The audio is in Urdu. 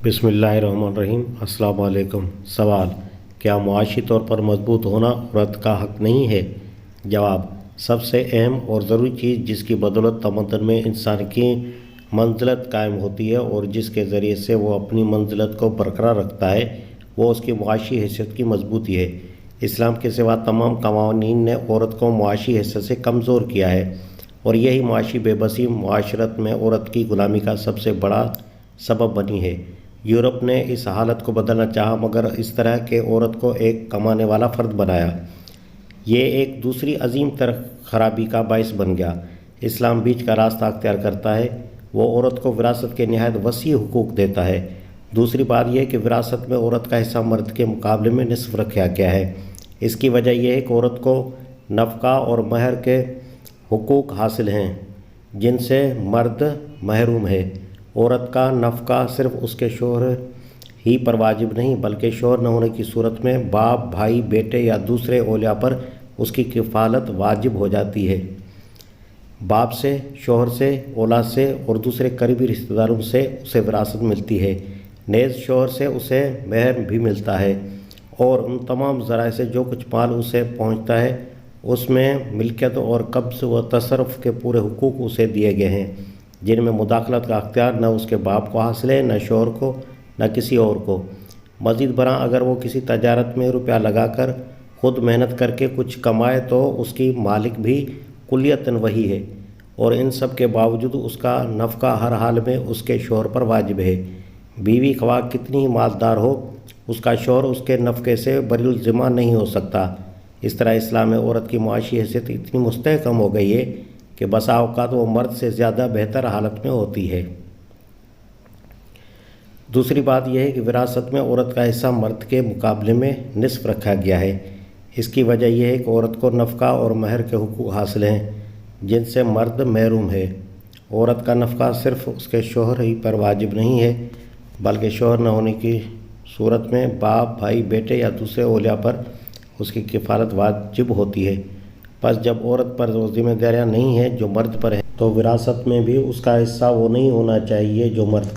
بسم اللہ الرحمن الرحیم۔ السلام علیکم۔ سوال: کیا معاشی طور پر مضبوط ہونا عورت کا حق نہیں ہے؟ جواب: سب سے اہم اور ضروری چیز جس کی بدولت تمدن میں انسان کی منزلت قائم ہوتی ہے اور جس کے ذریعے سے وہ اپنی منزلت کو برقرار رکھتا ہے، وہ اس کی معاشی حیثیت کی مضبوطی ہے۔ اسلام کے سوا تمام قوانین نے عورت کو معاشی حیثیت سے کمزور کیا ہے، اور یہی معاشی بے بسی معاشرت میں عورت کی غلامی کا سب سے بڑا سبب بنی ہے۔ یورپ نے اس حالت کو بدلنا چاہا، مگر اس طرح کہ عورت کو ایک کمانے والا فرد بنایا۔ یہ ایک دوسری عظیم تر خرابی کا باعث بن گیا۔ اسلام بیچ کا راستہ اختیار کرتا ہے۔ وہ عورت کو وراثت کے نہایت وسیع حقوق دیتا ہے۔ دوسری بات یہ ہے کہ وراثت میں عورت کا حصہ مرد کے مقابلے میں نصف رکھا گیا ہے۔ اس کی وجہ یہ ہے کہ عورت کو نفقہ اور مہر کے حقوق حاصل ہیں جن سے مرد محروم ہے۔ عورت کا نفقہ صرف اس کے شوہر ہی پر واجب نہیں، بلکہ شوہر نہ ہونے کی صورت میں باپ، بھائی، بیٹے یا دوسرے اولیاء پر اس کی کفالت واجب ہو جاتی ہے۔ باپ سے، شوہر سے، اولاد سے اور دوسرے قریبی رشتہ داروں سے اسے وراثت ملتی ہے۔ نیز شوہر سے اسے مہر بھی ملتا ہے، اور ان تمام ذرائع سے جو کچھ مال اسے پہنچتا ہے اس میں ملکیت اور قبض و تصرف کے پورے حقوق اسے دیے گئے ہیں، جن میں مداخلت کا اختیار نہ اس کے باپ کو حاصل ہے، نہ شوہر کو، نہ کسی اور کو۔ مزید برآں اگر وہ کسی تجارت میں روپیہ لگا کر خود محنت کر کے کچھ کمائے تو اس کی مالک بھی کلیتاً وہی ہے، اور ان سب کے باوجود اس کا نفقہ ہر حال میں اس کے شوہر پر واجب ہے۔ بیوی خواہ کتنی ہی مالدار ہو، اس کا شوہر اس کے نفقے سے بری الذمہ نہیں ہو سکتا۔ اس طرح اسلام میں عورت کی معاشی حیثیت اتنی مستحکم ہو گئی ہے کہ بسا اوقات وہ مرد سے زیادہ بہتر حالت میں ہوتی ہے۔ دوسری بات یہ ہے کہ وراثت میں عورت کا حصہ مرد کے مقابلے میں نصف رکھا گیا ہے۔ اس کی وجہ یہ ہے کہ عورت کو نفقہ اور مہر کے حقوق حاصل ہیں جن سے مرد محروم ہے۔ عورت کا نفقہ صرف اس کے شوہر ہی پر واجب نہیں ہے، بلکہ شوہر نہ ہونے کی صورت میں باپ، بھائی، بیٹے یا دوسرے اولیاء پر اس کی کفالت واجب ہوتی ہے۔ پس جب عورت پر وہ ذمہ داریاں نہیں ہیں جو مرد پر ہیں، تو وراثت میں بھی اس کا حصہ وہ نہیں ہونا چاہیے جو مرد